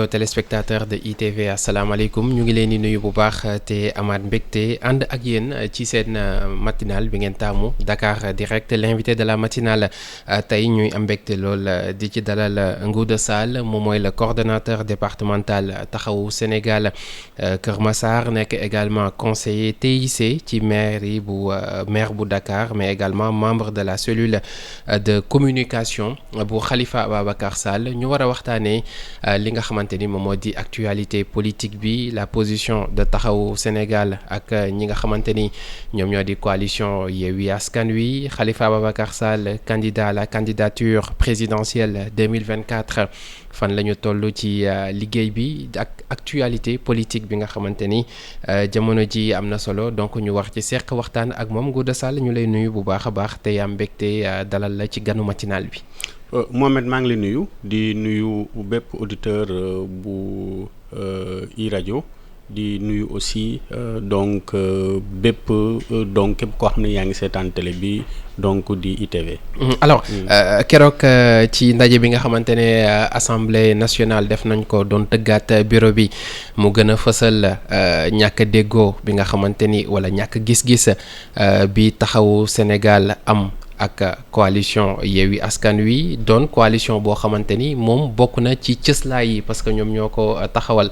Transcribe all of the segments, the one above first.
mbokk téléspectateur de ITV asalaamaaleykum ñu ngi leen di nuyu bu baax te amaat mbégte ànd ak yéen ci seen matinale bi ngeen taamu Dakar Direct l'invité de la matinale tey ñuy am mbégte lool di ci dalal Ngouda Sall moom mooy le coordonnateur départemental taxawu Sénégal Kër Massar nekk également conseiller TIC ci maire bu Dakar mais également membre de la cellule de communication bu Khalifa Ababacar Sall ñu war a waxtaanee li nga xamante ni moom moo di actualité politique bi la position de taxawu Sénégal ak ñi nga xamante ni ñoom ñoo di coalition Yewwi Askan Wi Khalifa Ababacar Sall candidat à la candidature présidentielle 2024 fan la ñu toll ci liggéey bi ak actualité politique bi nga xamante ni jamono ji am na solo donc ñu wax ci seq waxtaan ak moom Ngouda Sall ñu lay nuyu bu baax a baax te am mbégte dalal la ci ganu matinal bi. Mohamed maa ngi lay nuyu di nuyu bépp auditeur bu iRadio di nuyu aussi donc bépp donc képp koo xam ne yaa ngi seetaan télé bi donc di ITV. Alors keroog ci ndaje bi nga xamante ne assemblée nationale def nañ ko doon tëggaat bureau bi mu gën a fësal ñàkk déggoo bi nga xamante ni wala ñàkk gis-gis bi taxawu Sénégal am. ak coalition Yewwi Askan Wi doon coalition boo xamante ni moom bokk na ci cëslaay yi parce que ñoom ñoo ko taxawal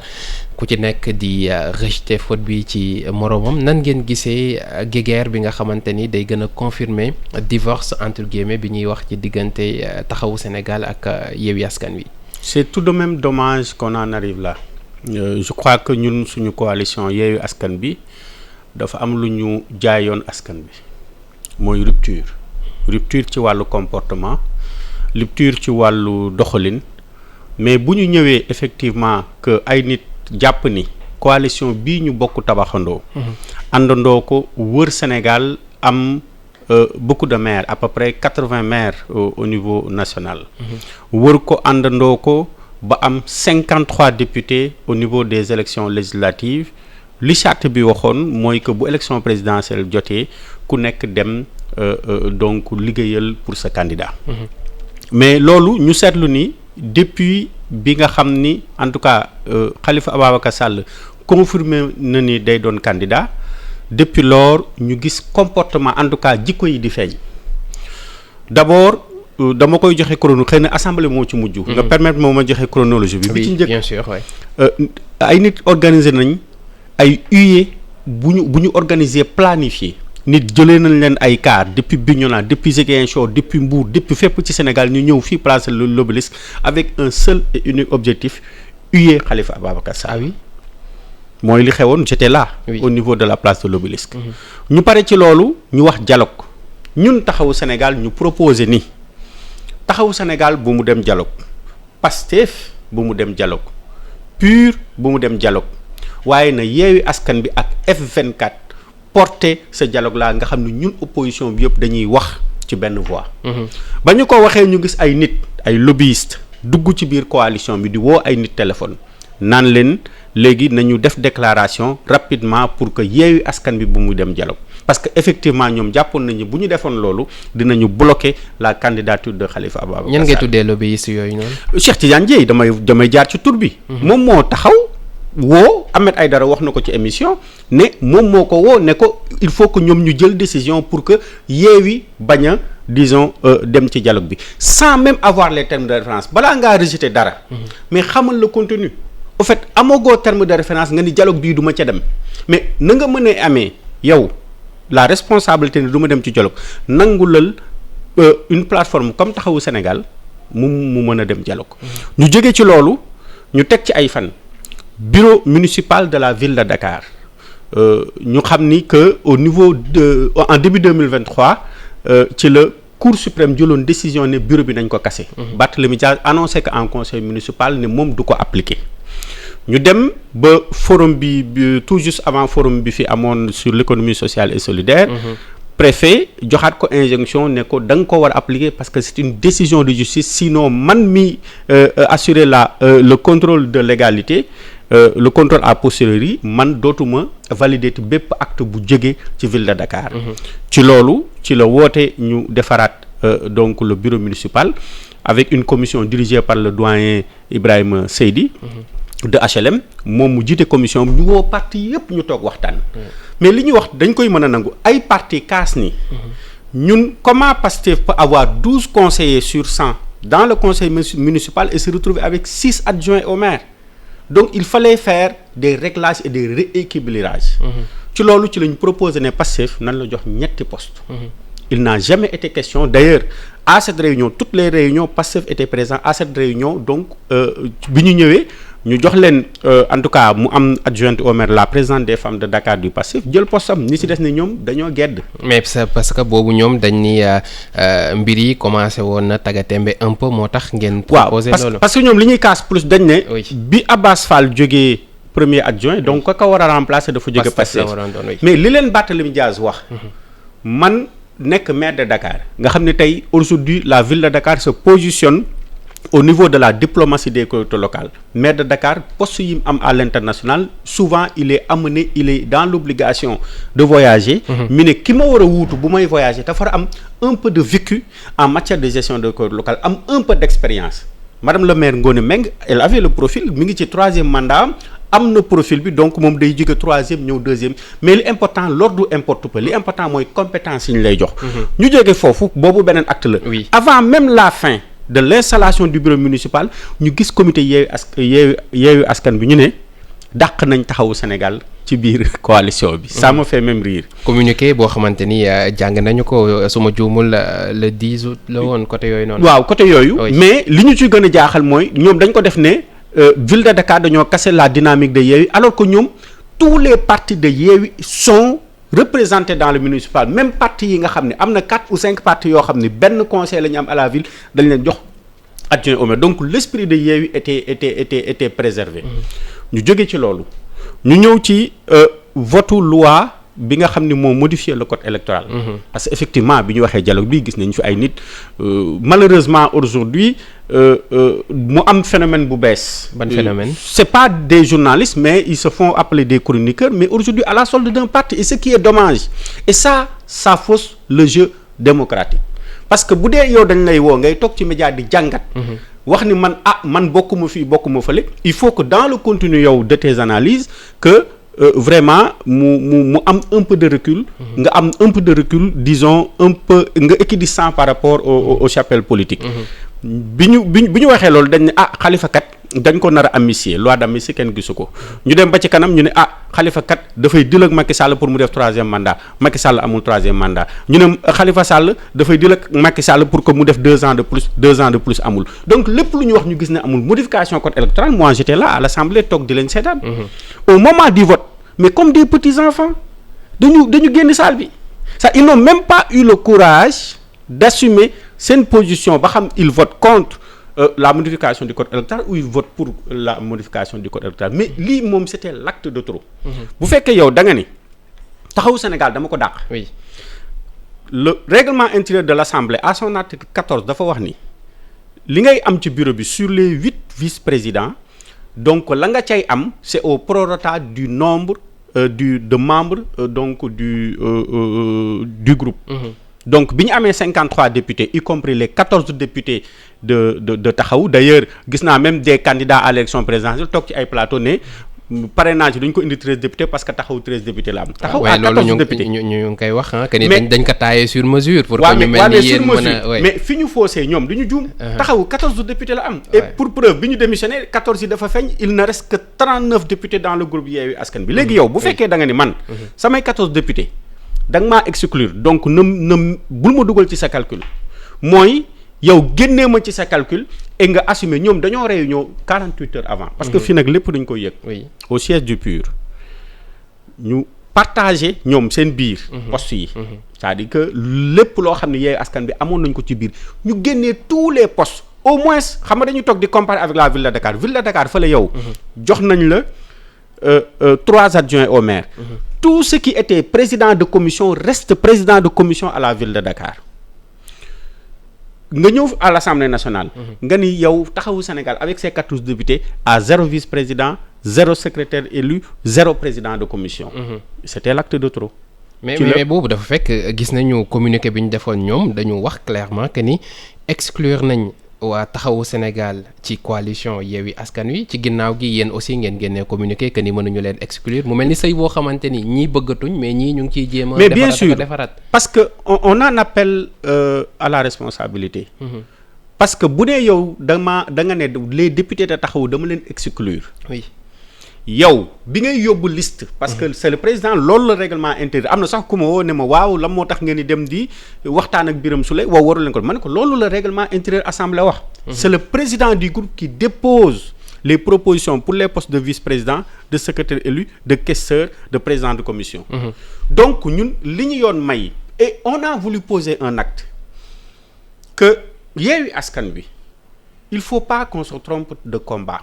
ku ci nekk di rejeter faute bi ci moromam nan ngeen gisee guéguerre bi nga xamante ni day gën a confirmer divorce entre guillemets bi ñuy wax ci diggante taxawu Sénégal ak Yewwi Askan Wi. C'est tout de même dommage qu'on en arrive là je crois que ñun suñu coalition Yewwi Askan Bi dafa am lu ñu jaayoon askan bi mooy rupture ci wàllu comportement rupture ci wàllu doxalin mais bu ñu ñëwee effectivement que ay nit jàpp ni coalition bii ñu bokk tabaxandoo àndandoo ko wër Sénégal am beaucoup de maires à peu près 80 maires au niveau national wër ko àndandoo ko ba am 53 députés au niveau des élections législatives li charte bi waxoon mooy que bu élection présidentielle jotee ku nekk dem donc liggéeyal pour sa candidat mais loolu ñu seetlu ni depuis bi nga xam ni en tout cas Khalifa Ababacar Sall confirmé na ni day doon candidat depuis lors ñu gis comportement en tout cas jikko yi di feeñ d'abord dama koy joxe chrono xëy na assemblée moo ci mujj nga permettre moo ma joxe chronologie bi ci njëkk bien sûr ay nit organiser nañ ay huées bu ñu organiser planifié nit jëlee nañ leen ay car depuis Bignona depuis Ziguinchor depuis Mbour depuis fépp ci Sénégal ñu ñëw fii place de l'Obélisque avec un seul et unique objectif huer Khalifa Ababacar Sall. Oui. mooy li xewoon j'étais là. Oui. Au niveau de la place de l'Obélisque. ñu pare ci loolu ñu wax dialogue ñun taxawu Sénégal ñu proposé ni taxawu Sénégal bu mu dem dialogue Pastef bu mu dem dialogue PUR bu mu dem dialogue waaye na Yewwi Askan Bi ak F24. porter ce dialogue là nga xam ne ñun opposition bi yëpp dañuy wax ci benn voix. ba ñu ko waxee ñu gis ay nit ay lobbyistes dugg ci biir coalition bi di woo ay nit téléphone naan leen léegi nañu def déclaration rapidement pour que Yewwi Askan Bi bu mu dem dialogue parce que effectivement ñoom jàppoon nañu bu ñu defoon loolu dinañu bloquer la candidature de Khalifa Ababacar Sall. ñan ngay tuddee lobbyistes yooyu noonu. Cheikh Tidiane Dièye damay jaar ci tur bi. moom moo taxaw. woo Ahmed Aïdara wax na ko ci émission ne moom moo ko woo ne ko il faut que ñoom ñu jël décision pour que Yewwi bañ a disons dem ci dialogue bi sans même avoir les termes de référence balaa ngaa rejeter dara mais xamal le contenu au fait amagoo terme de référence nga ni dialogue bii du ma ca dem mais na nga mën a amee yow la responsabilité ne du ma dem ci dialogue nangulal une plateforme comme taxawu Sénégal mu mën a dem dialogue ñu jóge ci loolu ñu teg ci ay fan bureau municipal de la ville de Dakar ñu xam ni que au niveau de en début 2023 ci la Cour suprême jëloon décision ne bureau bi nañ ko kase Barthélémy Dias annoncé que en conseil municipal ne moom du ko appliquer ñu dem ba forum bi tout juste avant forum bi fi amoon sur l'économie sociale et solidaire préfet joxaat ko injonction ne ko da nga ko war a appliquer parce que c'est une décision de justice sinon man mi assurer le contrôle de légalité le contrôle a posteriori man dootuma valider ti bépp acte bu jóge ci ville de Dakar. ci loolu ci la woote ñu defaraat donc le bureau municipal avec une commission dirigée par le doyen Ibrahima Seydi de HLM moom mu jiite commission ñu woo parti yëpp ñu toog waxtaan. mais li ñuy wax dañ koy mën a nangu ay parti kaas ni ñun comment Pastef peut avoir 12 conseillers sur 100 dans le conseil municipal et se retrouver avec 6 adjoints au maire. Donc il fallait faire des réglages et des rééquilibrages. ci loolu ci lañ proposé ne Pastef nan la jox ñetti postes. Il n'a jamais été question d'ailleurs à cette réunion toutes les réunions Pastef était présent à cette réunion donc bi ñu ñëwee ñu jox leen en tout cas mu am adjointe au maire la présidente des femmes de Dakar du Pastef jël poste am ni ci des ne ñoom dañoo gedd. mais c'est parce que boobu ñoom dañ ni mbir yi commencé woon na tagatémbe un peu moo tax ngeen. proposé loolu parce que ñoom li ñuy casse plus dañ ne. oui bi Abbas Fall jógee premier adjoint donc ka war a remplacer dafa jóge Pastef mais li leen Barthélémy Dias wax. man nekk maire de Dakar nga xam ne tey aujourd'hui la ville de Dakar se positionne au niveau de la diplomatie des collectivités locales maire de Dakar poste yi mu am à l'international souvent il est dans l'obligation de voyager. mi ne ki ma war a wuutu bu may voyager dafa war a am un peu de vécu en matière de gestion des collectivités locales am un peu d'expérience madame le maire Ngoné Mbengue elle avait le profil mi ngi ci 3e mandat am na profil bi donc moom day jóge 3e ñëw 2e mais li important l'ordre importe peu li important mooy compétence yi ñu lay jox. ñu jóge foofu boobu beneen acte la. avant même la fin de l'installation du bureau municipal ñu gis comité yeewu askan bi ñu ne dàq nañ taxawu Sénégal ci biir coalition bi. ça me fait même rire. communiqué boo xamante ni jàng nañu ko suma juumul le 10 août la woon côté yooyu noonu. waaw côté yooyu. mais li ñu ci gën a jaaxal mooy ñoom dañ ko def ne. ville de Dakar dañoo casser la dynamique de Yewwi alors que ñoom tous les partis de Yewwi sont représentés dans le municipal même parti yi nga xam ne am na 4 ou 5 partis yoo xam ne benn conseil la ñu am à la ville dañ leen jox adjoint au maire donc l'esprit de Yewwi était préservé. ñu jóge ci loolu ñu ñëw ci votu loi bi nga xam ne moo modifier le code électoral. parce que effectivement bi ñu waxee dialogue bi gis nañ fi ay nit malheureusement aujourd'hui mu am phénomène bu bees. ban phénomène. c'est pas des journalistes mais ils se font appeler des chroniqueurs mais aujourd'hui à la solde d'un parti et ce qui est dommage et ça fausse le jeu démocratique parce que bu dee yow dañ lay woo ngay toog ci média di jàngat. wax ni man bokkuma fii bokkuma fële il faut que dans le contenu yow de tes analyses que vraiment mu am un peu de recul. nga am un peu de recul disons un peu nga équidistant par rapport au chapelle politique. bi ñu waxee loolu dañ ne Khalifa kat dañ ko nar a amnistier loi d'amnistie kenn gisu ko ñu dem ba ci kanam ñu ne Khalifa kat dafay dil ak Macky Sall pour mu def 3e mandat Macky Sall amul 3e mandat ñu ne Khalifa Sall dafay dil ak Macky Sall pour que mu def 2 ans de plus amul donc lépp lu ñu wax ñu gis ne amul modification code électoral moi j'étais là à l'Assemblée toog di leen seetaan. au moment du vote mais comme des petits enfants dañu génn salle bi ça ils n'ont même pas eu le courage d'assumer seen position ba xam ils votent contre la modification du code électoral ou ils votent pour la modification du code électoral mais lii moom c'était l'acte de trop. bu fekkee yow da nga ni taxawu Sénégal dama ko dàq. oui le règlement intérieur de l'Assemblée à son article 14 dafa wax ni li ngay am ci bureau bi sur les 8 vice-présidents donc la nga cay am c'est au prorata du nombre de membres donc du groupe. donc bi ñu amee 53 députés y compris les 14 députés de taxaw d'ailleurs gis naa même des candidats à l'élection présidentielle toog ci ay plateau ne parrainage duñ ko indi 13 députés parce que taxaw 13 députés la am. taxaw à 14 députés ñu ngi koy wax que ni dañ ko taillé sur mesure. pour que ñu mel ni yéen mën a mais fi ñu faussé ñoom du ñu juum. taxaw 14 députés la am. et pour preuve bi ñu démissionné 14 yi dafa feeñ il ne reste que 39 députés dans le groupe Yewwi Askan bi léegi yow bu fekkee da nga ni man samay 14 députés. da nga maa exclure donc bul ma dugal ci sa calcul mooy yow génnee ma ci sa calcul et nga assumer ñoom dañoo réunion 48 heures avant. parce que fii nag lépp dañ koy yëg. oui au siège du PUR ñu partager ñoom seen biir. postes yi. c'est-à-dire que lépp loo xam ne Yewwi Askan bi amoon nañ ko ci biir ñu génnee tous les postes au moins xam nga dañuy toog di comparer avec la ville de Dakar ville de Dakar fële yow. jox nañ la 3 adjoints au maire. Tout ce qui était président de commission reste président de commission à la ville de Dakar nga ñëw à l'Assemblée nationale. nga ni yow taxawu Sénégal avec ses 14 députés à 0 vice-président 0 secrétaire élu 0 président de commission. C'était l'acte de trop. mais boobu dafa fekk gis nañu communiqué bi ñu defoon ñoom dañu wax clairement que ni exclure nañ waa taxawu Sénégal ci coalition Yewwi Askan Wi ci ginnaaw gi yéen aussi ngeen génnee communiqué que ni mënuñu leen exclure mu mel ni sëy boo xamante ni ñii bëggatuñ mais ñii ñu ngi ciy jéem a. mais bien sûr defaraat parce que on en appelle à la responsabilité. parce que bu dee yow da nga ne les députés de taxawu dama leen exclure. oui. yow bi ngay yóbbu liste. parce que c'est le président loolu la règlement intérieur am na sax ku ma woo ne ma waaw lan moo tax ngeen di dem di waxtaan ak Birame Souleye waaw waru leen ko ma ne ko loolu la règlement intérieur assemblée wax. c'est le président du groupe qui dépose les propositions pour les postes de vice-président de secrétaire élu de questeur de président de commission. donc ñun li ñu yoon may. et on a voulu poser un acte que Yewwi Askan Wi il faut pas qu'on se trompe de combat.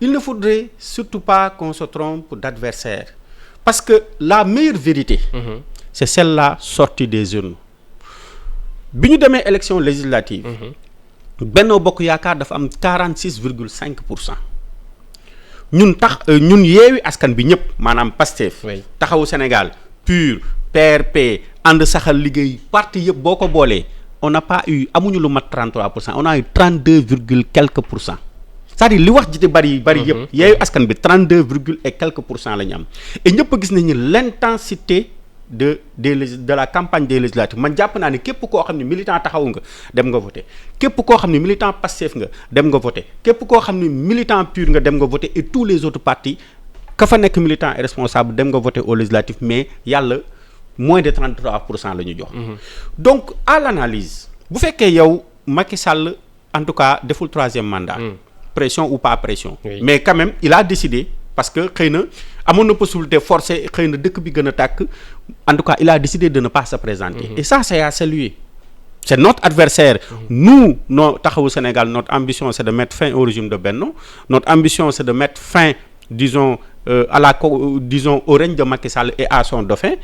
Il ne faudrait surtout pas qu'on se trompe d'adversaire. Parce que la meilleure vérité, c'est celle-là sortie des urnes. Bi ñu demee élection législative, Benno Bokk Yaakaar dafa am 46,5%. ñun Yewwi Askan bi ñëpp maanaam Pastef. Taxawu Sénégal PUR PRP ànd saxal liggéey parti yëpp boo ko boolee on n'a pas eu amuñu lu mat 33%, on a eu 32 virgule quelques pour cent. c'est-à-dire li wax ji te bari yëpp Yewwi Askan bi 32 virgule et quelques pour cent la ñu am et ñëpp gis nañu l'intensité de la campagne des législatives man jàpp naa ne képp koo xam ne militant taxawu nga dem nga voté képp koo xam ne militant Pastef nga dem nga voté képp koo xam ne militant PUR nga dem nga voté et tous les autres partis ka fa nekk militant et responsable dem nga voté aux législatives mais yàlla moins de 33% la ñu jox. donc à l'analyse bu fekkee yow Macky Sall en tout cas deful 3e mandat. pression ou pas pression. mais quand même il a décidé parce que xëy na amoon na possibilité forcée xëy na dëkk bi gën a tàkk en tout cas il a décidé de ne pas se présenter. et ça c'est à saluer. c'est notre adversaire. nous taxawu Sénégal notre ambition c'est de mettre fin au régime de Benno notre ambition c'est de mettre fin disons au règne de Macky Sall et à son dauphin.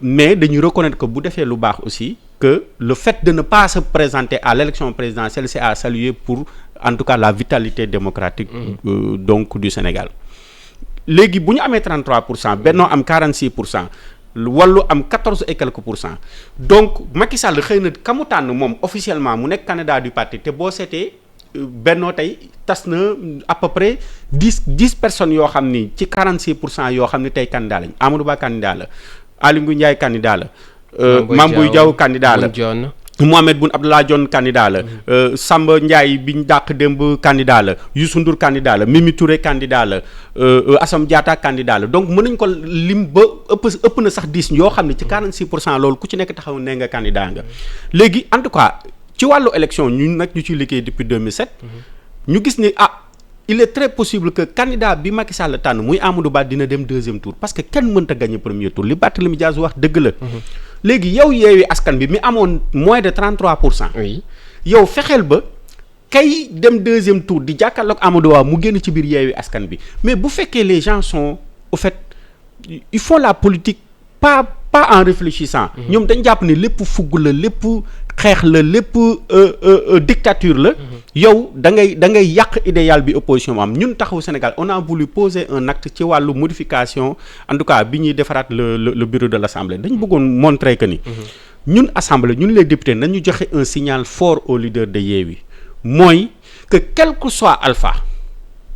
mais dañuy reconnaître que bu defee lu baax aussi que le fait de ne pas se présenter à l'élection présidentielle c'est à saluer pour en tout cas la vitalité démocratique donc du Sénégal. léegi bu ñu amee 33%, Benno am 46%, Wallu am 14 et quelques pour cent. donc Macky Sall xëy na ka mu tànn moom officiellement mu nekk candidat du parti te boo seetee Benno tey tas na à peu près 10 personnes yoo xam ni ci 46% yoo xam ni tey candidat lañ Amadou Ba candidat la Aly Ngouille Ndiaye candidat la. Mame Boye Diao candidat la. Mohamed Boun Abdallah Dionne candidat la. Samba Ndiaye bi ñu dàq démb candidat la. Youssou Ndour candidat la. Mimi Touré candidat la. Assome Diatta candidat la donc mën nañ ko lim ba ëpp na sax 10 yoo xam ne ci 46% loolu ku ci nekk taxaw ne nga candidat nga. léegi en tout cas ci wàllu élection ñun nag ñu ciy liggéey depuis 2007. ñu gis ni il est très possible que candidat bi Macky Sall tànn muy Amadou Ba dina dem 2e tour parce que kenn mënta gagner 1er tour li Barthélémy Dias wax dëgg la. léegi yow Yewwi Askan bi mi amoon moins de 33%. oui yow fexeel ba kay dem 2e tour di jàkkaarloog Amadou Ba mu génn ci biir Yewwi Askan bi mais bu fekkee les gens sont au fait ils font la politique pas en réfléchissant. ñoom dañ jàpp ne lépp fugg la lépp xeex la lépp dictature la. yow da ngay yàq idéal bi opposition am ñun taxawu Sénégal on a voulu poser un acte ci wàllu modification en tout cas bi ñuy defaraat le bureau de l'Assemblée dañ bëggoon montrer que ni. ñun assemblée ñun les députés nañu joxe un signal fort aux leaders de Yewwi mooy que quel que soit Alpha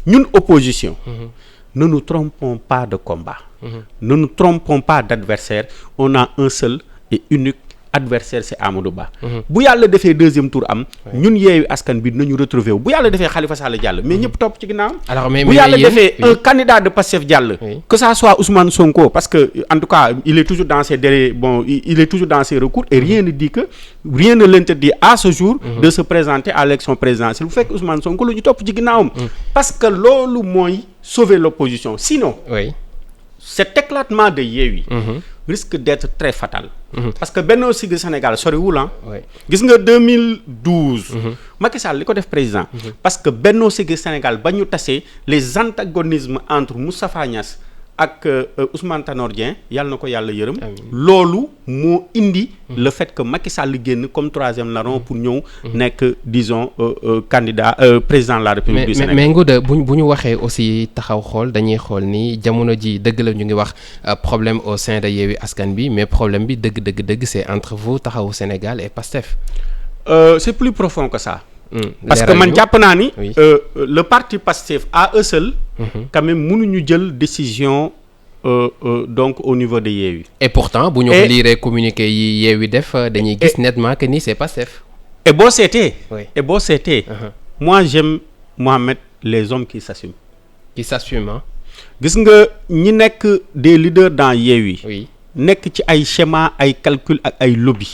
ñun opposition. ne nous trompons pas de combat. Ne nous trompons pas d'adversaire on a un seul et unique adversaire c'est Amadou Ba. bu yàlla defee 2e tour am. ñun Yewwi Askan bi nañu retrouver wu bu yàlla defee Khalifa Sall jàll mais ñëpp topp ci ginnaaw. alors mais bu yàlla defee un candidat de Pastef jàll. que ça soit Ousmane Sonko parce que en tout cas il est toujours dans ses il est toujours dans ses recours et rien ne dit que rien ne l'interdit à ce jour. de se présenter à l'élection présidentielle bu fekk Ousmane Sonko lu ñu topp ci ginnaawam. parce que loolu mooy sauver l'opposition sinon. cet éclatement de Yewwi risque d'être très fatal. parce que Benno Siggil Sénégal soriwul gis nga 2012. Macky Sall li ko def président. parce que Benno Siggil Sénégal ba ñu tasee les antagonismes entre Moustapha Niasse ak Ousmane Tanor Dieng yàlla na ko yàlla yërëm. loolu moo indi. le fait que Macky Sall génn comme 3e larron pour ñëw nekk disons candidat président de la République du Sénégal. mais Ngouda bu ñu waxee aussi taxaw xool dañuy xool ni jamono ji dëgg la ñu ngi wax problème au sein de Yewwi Askan bi mais problème bi dëgg c'est entre vous taxawu Sénégal et Pastef. c'est plus profond que ça parce que man jàpp naa ni le parti Pastef à eux seuls quand même mënuñu jël décision donc au niveau de Yewwi. Et pourtant bu ñu ko liiree communiqué yi Yewwi def dañuy gis nettement que ni c'est Pastef. Et boo seetee moi j'aime Mohamed les hommes qui s'assument. Qui s'assument. gis nga ñi nekk des leaders dans Yewwi. Oui. nekk ci ay schéma ay calcul ak ay lobby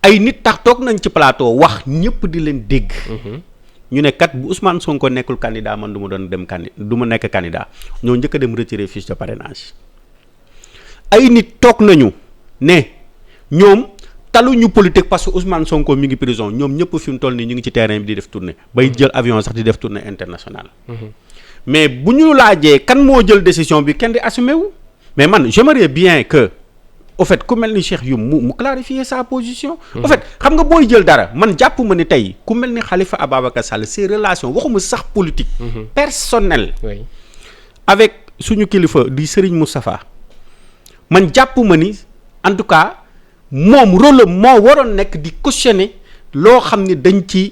ay nit tax toog nañ ci plateau wax ñëpp di leen dégg. ñu ne kat bu Ousmane Sonko nekkul candidat man du ma doon dem du ma nekk candidat ñoo njëkk a dem retirer fiche de parrainage. ay nit toog nañu ne ñoom taluñu politique parce que Ousmane Sonko mi ngi prison ñoom ñëpp fi mu toll nii ñu ngi ci terrain bi di def tournée bay jël avion sax di def tournée internationale. mais bu ñu laajee kan moo jël décision bi kenn di assumé wu. mais man j'aimerais bien que au fait ku mel ni Cheikh Youm mu clarifier sa position. au fait xam nga booy jël dara man jàpp ma ni tey ku mel ni Khalifa Ababacar Sall ses relations waxuma sax politique. personnelle. Oui. avec suñu kilifa di Serigne Moustapha man jàpp ma ni en tout cas moom rôle moo waroon nekk di cautionner loo xam ni dañ ci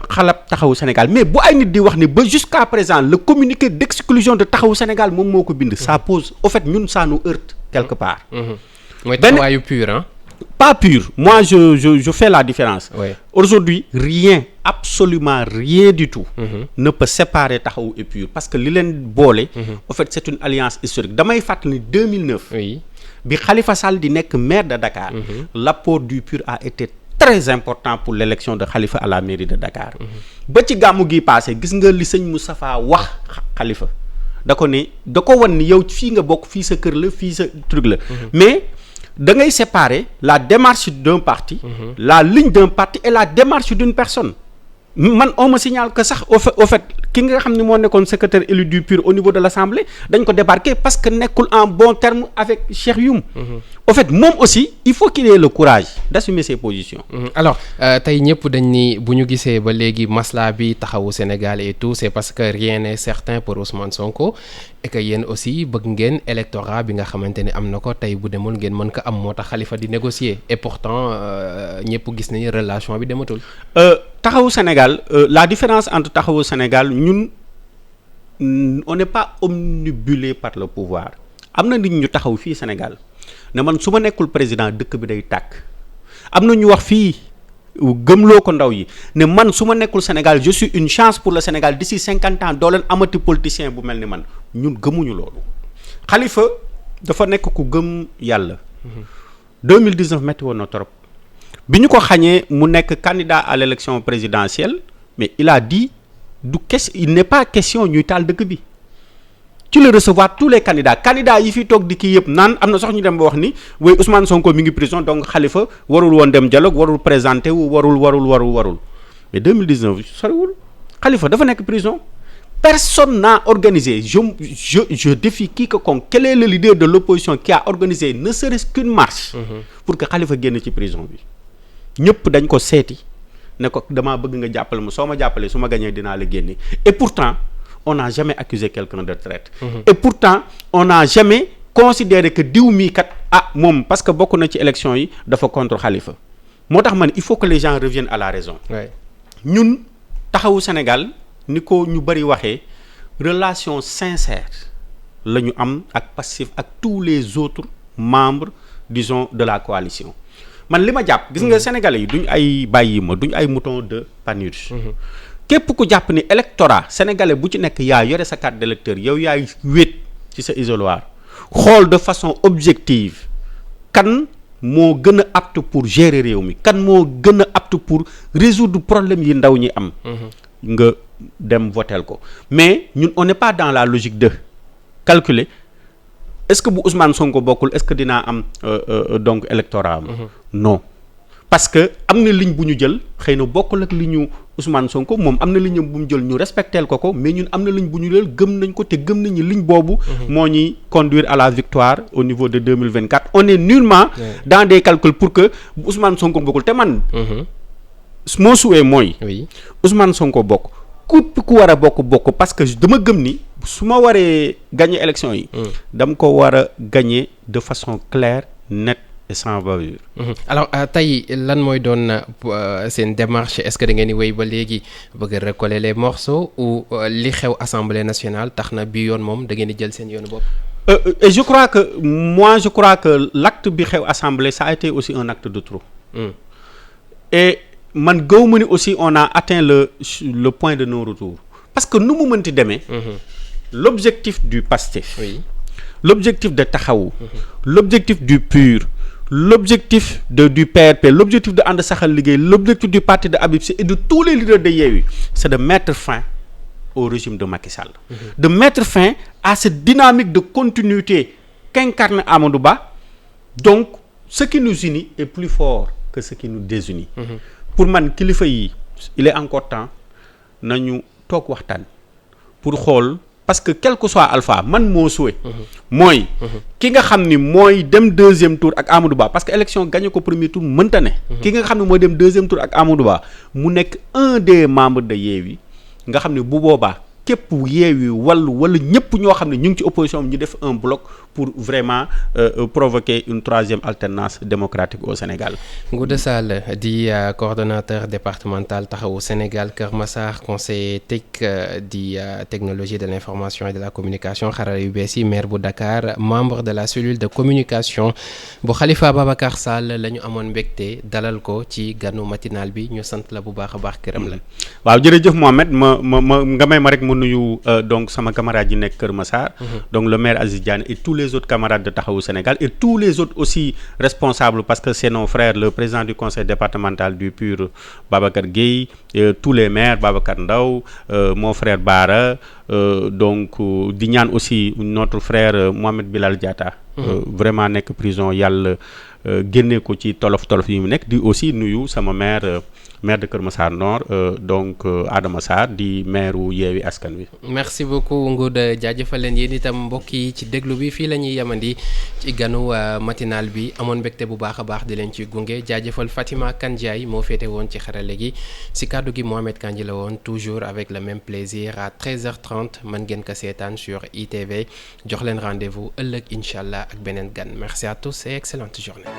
xalab taxawu Sénégal mais bu ay nit di wax ni ba jusqu'à présent le communiqué d'exclusion de taxawu Sénégal moom moo ko bind. ça pose au fait ñun ça nous heurte quelque part. mooy taxawaayu pur hein. Pas pur moi je fais la différence. Oui. Aujourd'hui rien absolument rien du tout. ne peut séparer taxawu et pur parce que li leen boole. au fait c'est une alliance historique damay fàttali 2009. oui. bi Khalifa Sall di nekk maire de Dakar. l'apport du PUR a été très important pour l'élection de Khalifa à la mairie de Dakar. ba ci gàmmu gi passé gis nga li sëñ Moustapha wax Khalifa da ko wan ni yow fii nga bokk fii sa kër la fii sa truc la. mais da ngay séparer la démarche d'un parti. la ligne d'un parti et la démarche d'une personne. man on me signale que sax au fait ki nga xam ne moo nekkoon secrétaire élu du PUR au niveau de l'Assemblée dañ ko débarquer parce que nekkul en bon terme avec Cheikh Youm. au fait moom aussi il faut qu'il ait le courage d'assumer ses positions. alors tey ñëpp dañ ni bu ñu gisee ba léegi masla bi taxawu Sénégal et tout c'est parce que rien n'est certain pour Ousmane Sonko et que yéen aussi bëgg ngeen électorat bi nga xamante ni am na ko tey bu demul ngeen mën ko am moo tax Khalifa di négocier et pourtant ñëpp gis nañu relation bi dematul. taxawu Sénégal la différence entre taxawu Sénégal ñun on n'est pas omnibulé par le pouvoir am na nit ñu taxaw fii Sénégal ne man su ma nekkul président dëkk bi day tàkk am na ñu wax fii gëmloo ko ndaw yi ne man su ma nekkul Sénégal je suis une chance pour le Sénégal d'ici 50 ans doo leen amati politicien bu mel ni man ñun gëmuñu loolu. Khalifa dafa nekk ku gëm yàlla. 2019 métti woon na trop. bi ñu ko xañee mu nekk candidat à l'élection présidentielle mais il a dit il n'est pas question ñuy taal dëkk bi ci le recevoir tous les candidats yi fi toog di kii yëpp naan am na sax ñu dem ba wax ni oui Ousmane Sonko mi ngi prison donc Khalifa warul woon dem dialogue warul présenter wu warul mais 2019 soriwul Khalifa dafa nekk prison personne n'a organisé je défie quiconque quel est le leader de l'opposition qui a organisé ne serait-ce qu'une marche pour que Khalifa génn ci prison bi ñëpp dañ ko seeti ne ko damaa bëgg nga jàppale ma soo ma jàppalee su ma gañee dinaa la génne et pourtant on n'a jamais accusé quelqu'un de traître. Et pourtant on n'a jamais considéré que diw mii kat moom parce que bokk na ci élection yi dafa contre Khalifa moo tax man il faut que les gens reviennent à la raison. ñun taxawu Sénégal ni ko ñu bari waxee relation sincère la ñu am ak Pastef ak tous les autres membres disons de la coalition. man li ma jàpp gis nga sénégalais yi duñ ay bàyyi ma duñ ay mouton de Panurge. képp ku jàpp ni électorat sénégalais bu ci nekk yaa yore sa carte d'électeur yow yaay wéet ci sa isoloir xool de façon objective kan moo gën a apte pour gérer réew mi kan moo gën a apte pour résoudre problème yi ndaw ñi am. nga dem votel ko mais ñun on n'est pas dans la logique de calculer est-ce que bu Ousmane Sonko bokkul est-ce que dinaa am donc électorat am. non parce que am na ligne bu ñu jël xëy na bokkul ak li ñu Ousmane Sonko moom am na ligne bu mu jël ñu respecteel ko mais ñun am na ligne bu ñu jël gëm nañ ko te gëm nañu ligne boobu. moo ñuy conduire à la victoire au niveau de 2024 on est nullement dans des calculs pour que bu Ousmane Sonko bokkul te man. moo souhait mooy. Ousmane Sonko bokk ku war a bokk parce que dama gëm ni su ma waree gagner élection yi. dama ko war a gagner de façon claire nette et sans bavure. Alors tey lan mooy doon seen démarche est-ce que da ngeen di wéy ba léegi bëgg a recoller les morceaux ou li xew assemblée nationale tax na bi yoon moom da ngeen di jël seen yoonu bopp. Et je crois que l'acte bi xew assemblée ça a été aussi un acte de trop. Et man gëwuma ni aussi on a atteint le point de non-retour parce que nu mu mënti demee. L'objectif du PASTEF. Oui. L'objectif de Taxawu. L'objectif du PUR. L'objectif du PRP, l'objectif de And Saxal Liggéey, l'objectif du parti de Habib Sy et de tous les leaders de Yewwi, c'est de mettre fin au régime de Macky Sall. De mettre fin à cette dynamique de continuité qu'incarne Amadou Ba. Donc, ce qui nous unit est plus fort que ce qui nous désunit. Pour man kilifa yi il est encore temps nañu toog waxtaan pour xool parce que quel que soit Alpha man moo souhait mooy ki nga xam ni mooy dem deuxième tour ak Amadou Ba parce que élection gagné ko premier tour mënta ne ki nga xam ne mooy dem deuxième tour ak Amadou Ba mu nekk un des membres de Yewwi nga xam ne bu boobaa képp Yewwi wala ñëpp ñoo xam ne ñu ngi ci opposition ñu def un bloc pour vraiment provoquer une troisième alternance démocratique au Sénégal. Ngouda Sall di coordonnateur départemental Taxawu Sénégal Kër Massar conseiller di technologie de l'information et de la communication xarala yu bees yi maire bu Dakar membre de la cellule de communication bu Khalifa Ababacar Sall la ñu amoon mbégte dalal ko ci ganu matinal bi ñu sant la bu baax a baax këram la. waaw jërëjëf Mohamed ma nga may ma rek ma nuyu donc sama camarade yi nekk Kër Massar. Donc le maire Aziz Diané et tous les autres camarades de Taxawu Sénégal et tous les autres aussi responsables parce que c'est nos frères le président du conseil départemental du PUR Babacar Gueye tous les maires Babacar Ndaw mon frère Bara donc di ñaan aussi notre frère Mohamed Bilal Diatta vraiment nekk prison yàlla génne ko ci tolof yi mu nekk di aussi nuyu sama maire de Kër Massar Nord donc Adama Sarr di maire wu Yewwi Askan Wi. merci beaucoup Ngouda jaajëfal leen yéen itam mbokk yi ci déglu bi fii la ñuy yemandi ci ganu matinal bi amoon mbégte bu baax a baax di leen ci gunge jaajëfal Fatima Kandiaye moo féete woon ci xarale gi si kàddu gi Mohamed Kandji la woon toujours avec le même plaisir à 13h30 mën ngeen ko seetaan sur ITV jox leen rendez-vous ëllëg incha allah ak beneen gan merci à tous et excellente journée.